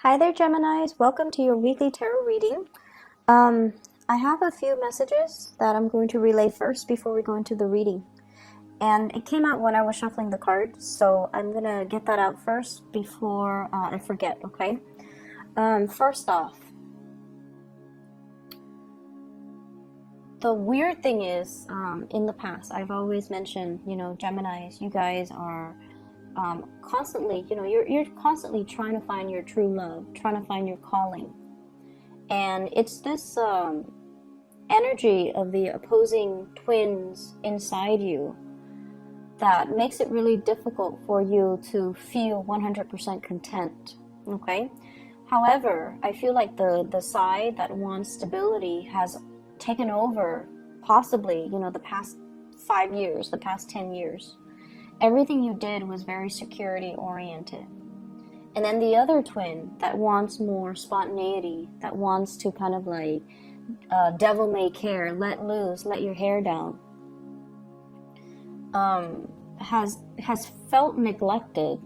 Hi there, Geminis. Welcome to your weekly tarot reading. I have a few messages that I'm going to relay first before we go into the reading. And it came out when I was shuffling the cards, so I'm going to get that out first before I forget, okay? First off, the weird thing is, in the past, I've always mentioned, Geminis, you guys are constantly, you're constantly trying to find your true love, trying to find your calling. And it's this energy of the opposing twins inside you that makes it really difficult for you to feel 100% content, okay? However, I feel like the side that wants stability has taken over, possibly, the past 5 years, the past 10 years. Everything you did was very security oriented. And then the other twin that wants more spontaneity, that wants to kind of like devil may care, let loose, let your hair down, has felt neglected.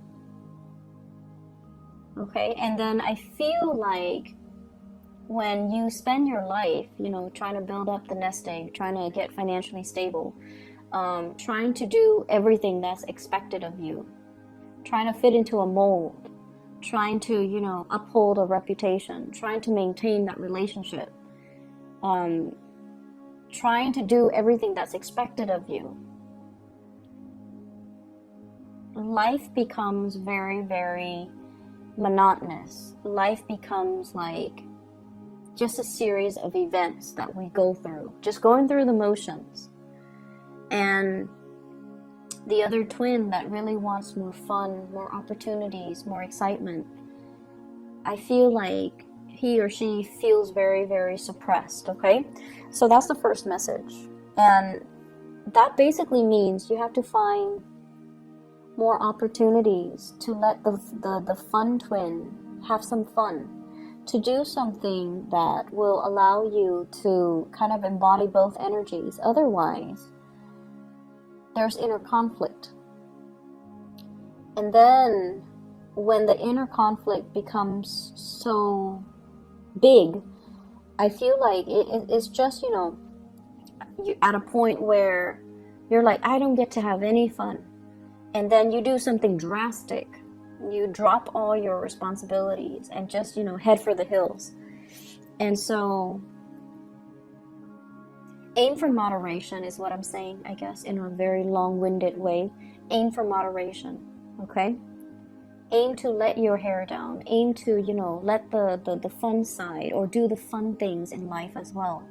Okay, and then I feel like when you spend your life, trying to build up the nest egg, trying to get financially stable, trying to do everything that's expected of you, trying to fit into a mold, trying to, uphold a reputation, trying to maintain that relationship, trying to do everything that's expected of you, life becomes very, very monotonous. Life becomes like just a series of events that we go through, just going through the motions. And the other twin that really wants more fun, more opportunities, more excitement, I feel like he or she feels very, very suppressed, okay? So that's the first message. And that basically means you have to find more opportunities to let the fun twin have some fun, to do something that will allow you to kind of embody both energies. Otherwise, there's inner conflict. And then when the inner conflict becomes so big, I feel like it's just, you're at a point where you're like, I don't get to have any fun. And then you do something drastic. You drop all your responsibilities and just, head for the hills. And so aim for moderation is what I'm saying, I guess, in a very long-winded way. Aim for moderation, okay? Aim to let your hair down. Aim to, let the fun side, or do the fun things in life as well.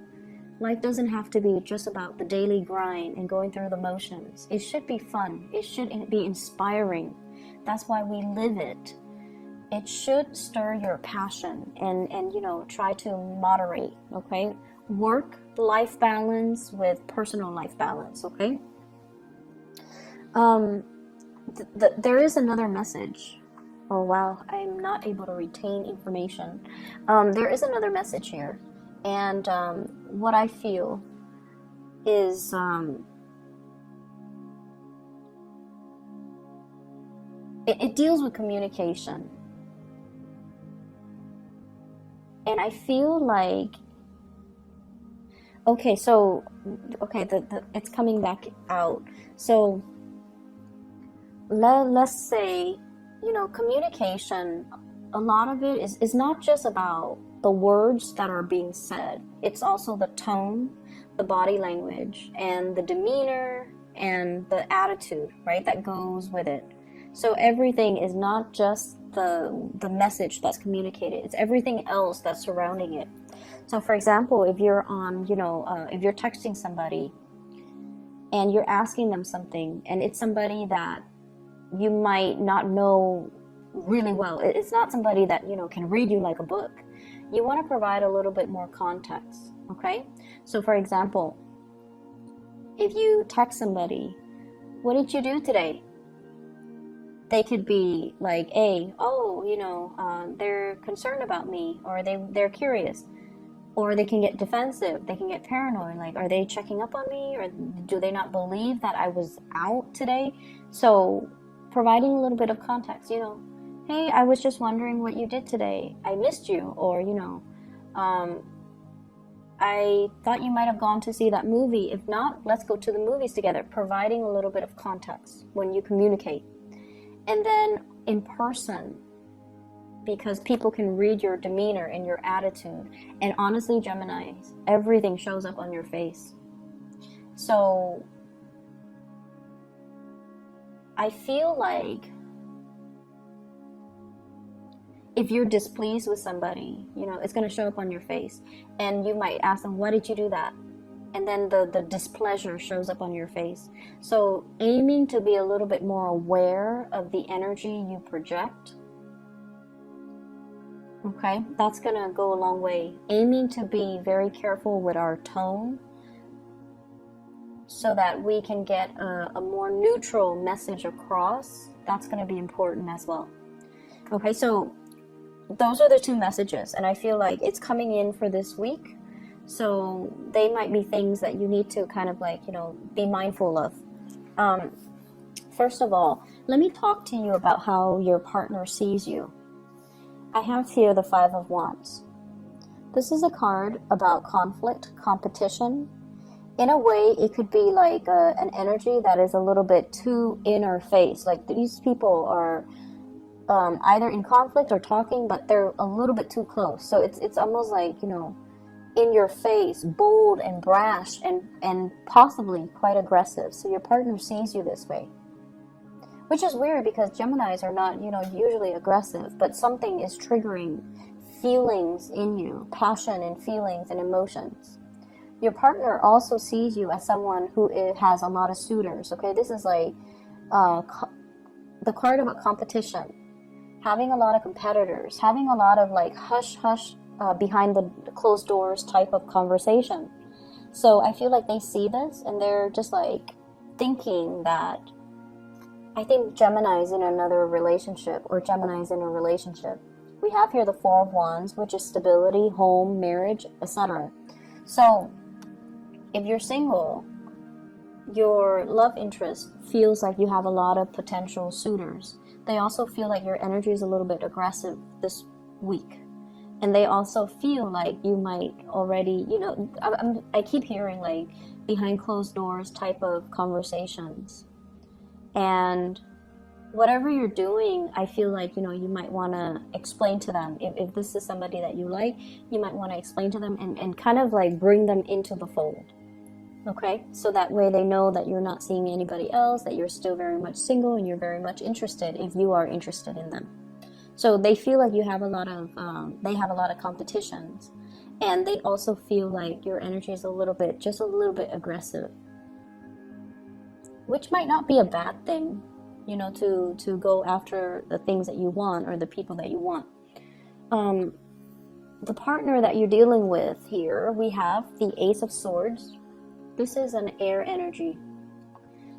Life doesn't have to be just about the daily grind and going through the motions. It should be fun. It should be inspiring. That's why we live it. It should stir your passion and try to moderate, okay? Work-life balance with personal life balance, okay? There is another message. Oh, wow. I'm not able to retain information. There is another message here. And what I feel is it deals with communication. And I feel like, it's coming back out. So let's say, communication, a lot of it is not just about the words that are being said. It's also the tone, the body language, and the demeanor, and the attitude, right, that goes with it. So everything is not just the message that's communicated. It's everything else that's surrounding it. So for example, if you're on, if you're texting somebody and you're asking them something, and it's somebody that you might not know really well, it's not somebody that, can read you like a book. You want to provide a little bit more context, okay? So for example, if you text somebody, what did you do today? They could be like, they're concerned about me, or they're curious, or they can get defensive, they can get paranoid, like, are they checking up on me, or do they not believe that I was out today? So providing a little bit of context, hey, I was just wondering what you did today. I missed you. Or, I thought you might have gone to see that movie. If not, let's go to the movies together, providing a little bit of context when you communicate. And then in person, because people can read your demeanor and your attitude. And honestly, Geminis, everything shows up on your face. So I feel like if you're displeased with somebody, it's going to show up on your face. And you might ask them, why did you do that? And then the displeasure shows up on your face. So aiming to be a little bit more aware of the energy you project. Okay, that's going to go a long way. Aiming to be very careful with our tone so that we can get a more neutral message across. That's going to be important as well. Okay, so those are the two messages, and I feel like it's coming in for this week. So they might be things that you need to kind of be mindful of. First of all, let me talk to you about how your partner sees you. I have here the Five of Wands. This is a card about conflict, competition. In a way, it could be like an energy that is a little bit too in our face. Like these people are either in conflict or talking, but they're a little bit too close. So it's almost like, in your face, bold and brash and possibly quite aggressive. So your partner sees you this way. Which is weird because Geminis are not, usually aggressive, but something is triggering feelings in you, passion and feelings and emotions. Your partner also sees you as someone who has a lot of suitors, okay? This is like the card about competition, having a lot of competitors, having a lot of like hush-hush behind the closed doors type of conversation. So I feel like they see this and they're just like thinking that, I think Gemini's in another relationship or Gemini's in a relationship. We have here the Four of Wands, which is stability, home, marriage, etc. So if you're single, your love interest feels like you have a lot of potential suitors. They also feel like your energy is a little bit aggressive this week. And they also feel like you might already, I keep hearing like behind closed doors type of conversations. And whatever you're doing, I feel like, you might want to explain to them. If this is somebody that you like, you might want to explain to them and kind of like bring them into the fold. Okay? So that way they know that you're not seeing anybody else, that you're still very much single and you're very much interested if you are interested in them. So they feel like you have they have a lot of competitions. And they also feel like your energy is just a little bit aggressive. Which might not be a bad thing, to go after the things that you want or the people that you want. The partner that you're dealing with here, we have the Ace of Swords. This is an air energy.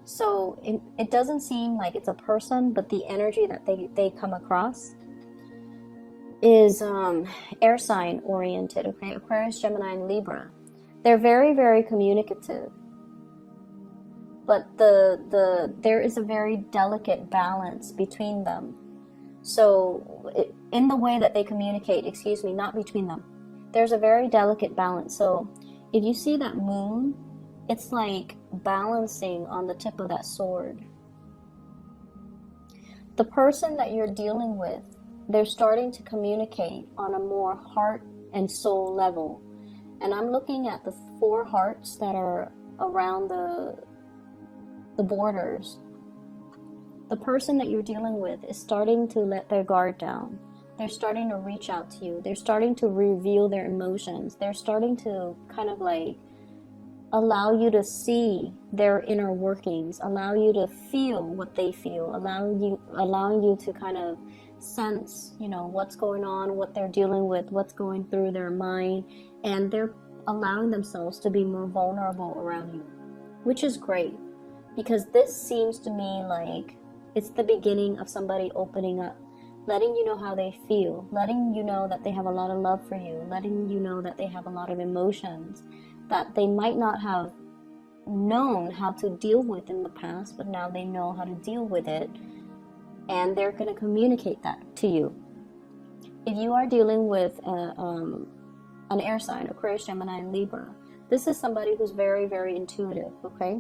So it doesn't seem like it's a person, but the energy that they come across is air sign oriented, okay? Aquarius, Gemini, and Libra. They're very, very communicative. But there is a very delicate balance between them. So in the way that they communicate, not between them. There's a very delicate balance. So if you see that moon, it's like balancing on the tip of that sword. The person that you're dealing with, they're starting to communicate on a more heart and soul level. And I'm looking at the 4 hearts that are around the borders. The person that you're dealing with is starting to let their guard down. They're starting to reach out to you. They're starting to reveal their emotions. They're starting to kind of like allow you to see their inner workings, allow you to feel what they feel, allowing you to kind of sense, what's going on, what they're dealing with, what's going through their mind, and they're allowing themselves to be more vulnerable around you, which is great. Because this seems to me like it's the beginning of somebody opening up, letting you know how they feel, letting you know that they have a lot of love for you, letting you know that they have a lot of emotions that they might not have known how to deal with in the past, but now they know how to deal with it. and they're going to communicate that to you. If you are dealing with an air sign, Aquarius, Gemini, and Libra, this is somebody who's very, very intuitive, okay?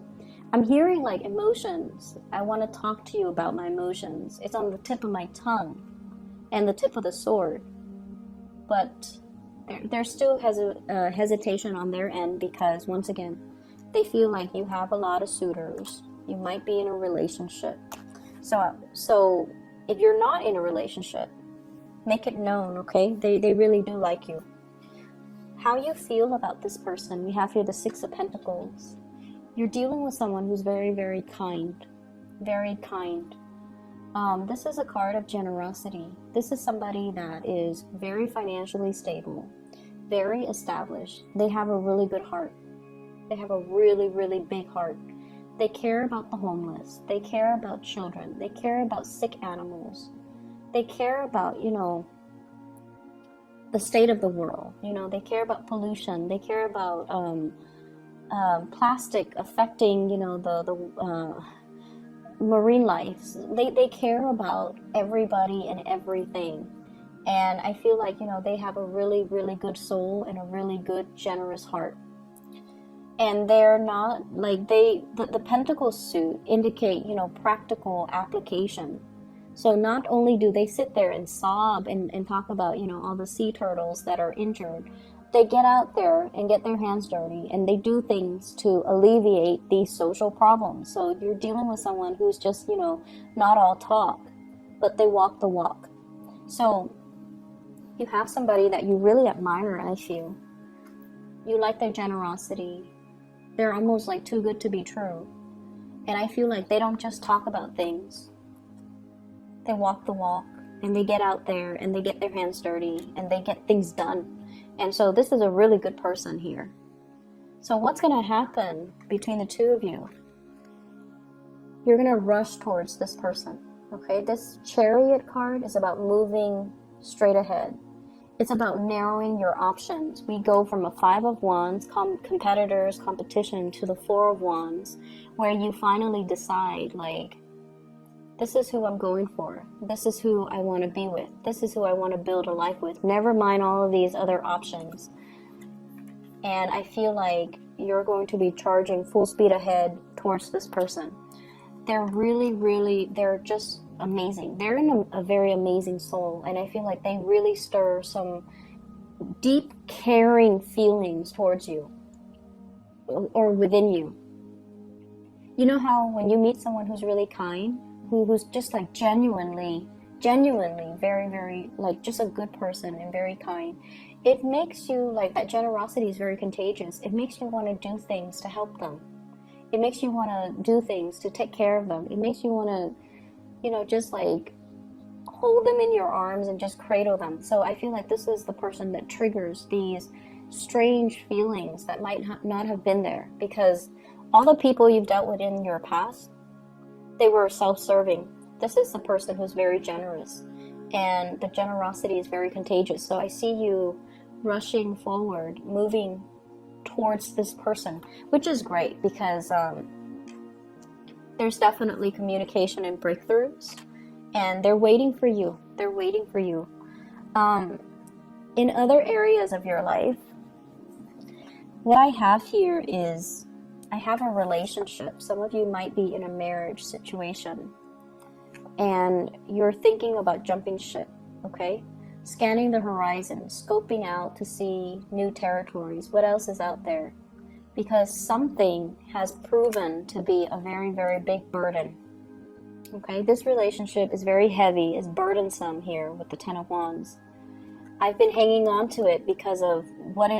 I'm hearing like emotions. I want to talk to you about my emotions. It's on the tip of my tongue and the tip of the sword. But there still has a hesitation on their end because, once again, they feel like you have a lot of suitors. You might be in a relationship. So if you're not in a relationship, make it known, okay? They really do like you. How you feel about this person, we have here the Six of Pentacles. You're dealing with someone who's very, very kind. Very kind. This is a card of generosity. This is somebody that is very financially stable, very established. They have a really good heart. They have a really, really big heart. They care about the homeless. They care about children. They care about sick animals. They care about, the state of the world. They care about pollution. They care about plastic affecting, the marine life. They care about everybody and everything. And I feel like, they have a really, really good soul and a really good, generous heart. And they're not, like, the Pentacles suit indicate, practical application. So not only do they sit there and sob and talk about, all the sea turtles that are injured, they get out there and get their hands dirty and they do things to alleviate these social problems. So you're dealing with someone who's just, not all talk, but they walk the walk. So you have somebody that you really admire, I feel. You like their generosity. They're almost like too good to be true. And I feel like they don't just talk about things. They walk the walk and they get out there and they get their hands dirty and they get things done. And so this is a really good person here. So what's going to happen between the two of you? You're going to rush towards this person. Okay, this Chariot card is about moving straight ahead. It's about narrowing your options. We go from a Five of Wands, competitors, competition, to the Four of Wands, where you finally decide, like, this is who I'm going for. This is who I want to be with. This is who I want to build a life with. Never mind all of these other options. And I feel like you're going to be charging full speed ahead towards this person. They're really, really, they're just amazing. They're in a very amazing soul. And I feel like they really stir some deep, caring feelings towards you or within you. You know how when you meet someone who's really kind, who's just like genuinely very, very, like, just a good person and very kind, it makes you, like, that generosity is very contagious. It makes you want to do things to help them. It makes you want to do things to take care of them. It makes you want to, just like hold them in your arms and just cradle them. So I feel like this is the person that triggers these strange feelings that might not have been there, because all the people you've dealt with in your past, they were self-serving. This is the person who's very generous, and the generosity is very contagious. So I see you rushing forward, moving towards this person, which is great, because there's definitely communication and breakthroughs, and they're waiting for you. They're waiting for you. In other areas of your life, what I have here is I have a relationship. Some of you might be in a marriage situation and you're thinking about jumping ship, okay? Scanning the horizon, scoping out to see new territories. What else is out there? Because something has proven to be a very, very big burden. Okay, this relationship is very heavy, is burdensome here with the Ten of Wands. I've been hanging on to it because of what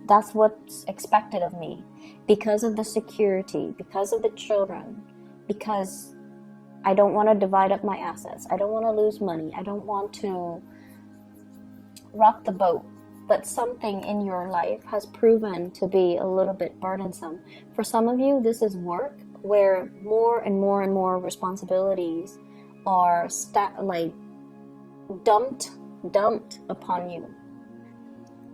that's what's expected of me. Because of the security, because of the children, because I don't want to divide up my assets. I don't want to lose money. I don't want to rock the boat. But something in your life has proven to be a little bit burdensome. For some of you, this is work where more and more and more responsibilities are dumped upon you.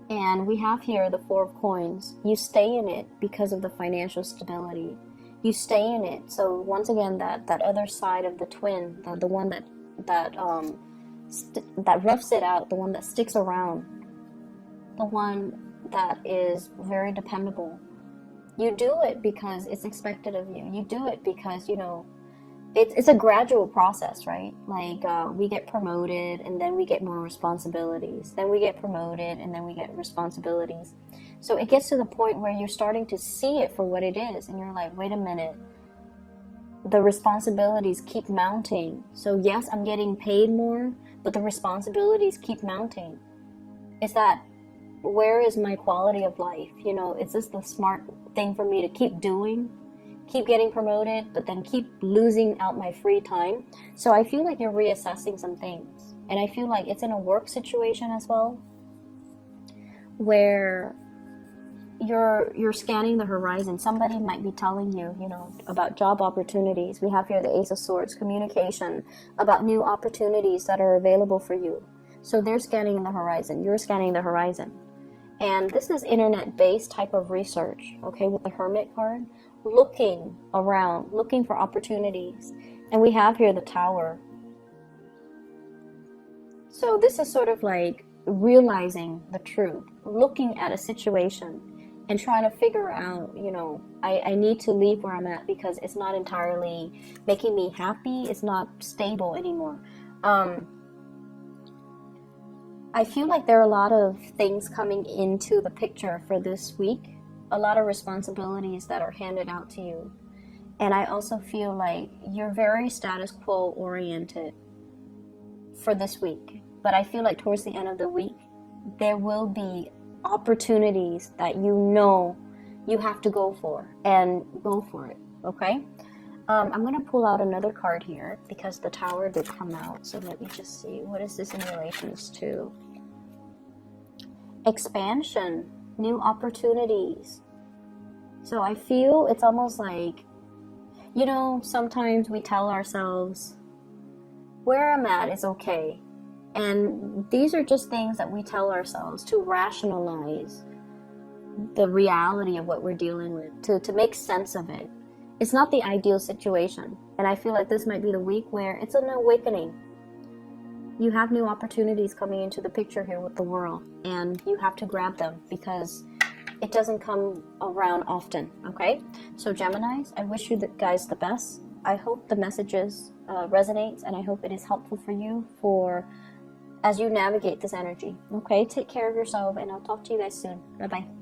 And we have here the Four of Coins. You stay in it because of the financial stability. You stay in it. So once again, that other side of the twin, the one that that roughs it out, the one that sticks around, the one that is very dependable. You do it because it's expected of you. You do it because, you know, it's a gradual process, right? Like we get promoted and then we get more responsibilities. Then we get promoted and then we get responsibilities. So it gets to the point where you're starting to see it for what it is. And you're like, wait a minute. The responsibilities keep mounting. So yes, I'm getting paid more, but the responsibilities keep mounting. It's that, where is my quality of life? You know, is this the smart thing for me to keep doing? Keep getting promoted, but then keep losing out my free time. So I feel like you're reassessing some things. And I feel like it's in a work situation as well, where you're scanning the horizon. Somebody might be telling you, you know, about job opportunities. We have here the Ace of Swords, communication, about new opportunities that are available for you. So they're scanning the horizon. You're scanning the horizon. And this is internet-based type of research, okay, with the Hermit card. Looking around, looking for opportunities. And we have here the Tower. So this is sort of like realizing the truth, looking at a situation and trying to figure out, you know, I need to leave where I'm at because it's not entirely making me happy. It's not stable anymore. I feel like there are a lot of things coming into the picture for this week. A lot of responsibilities that are handed out to you. And I also feel like you're very status quo oriented for this week. But I feel like towards the end of the week, there will be opportunities that you know you have to go for, and go for it, okay? I'm going to pull out another card here because the Tower did come out. So let me just see. What is this in relations to? Expansion. New opportunities. So I feel it's almost like, you know, sometimes we tell ourselves, where I'm at is okay. And these are just things that we tell ourselves to rationalize the reality of what we're dealing with, to make sense of it. It's not the ideal situation. And I feel like this might be the week where it's an awakening. You have new opportunities coming into the picture here with the world, and you have to grab them because it doesn't come around often, okay? So Geminis, I wish you guys the best. I hope the messages resonates, and I hope it is helpful for you as you navigate this energy, okay? Take care of yourself, and I'll talk to you guys soon. Bye-bye.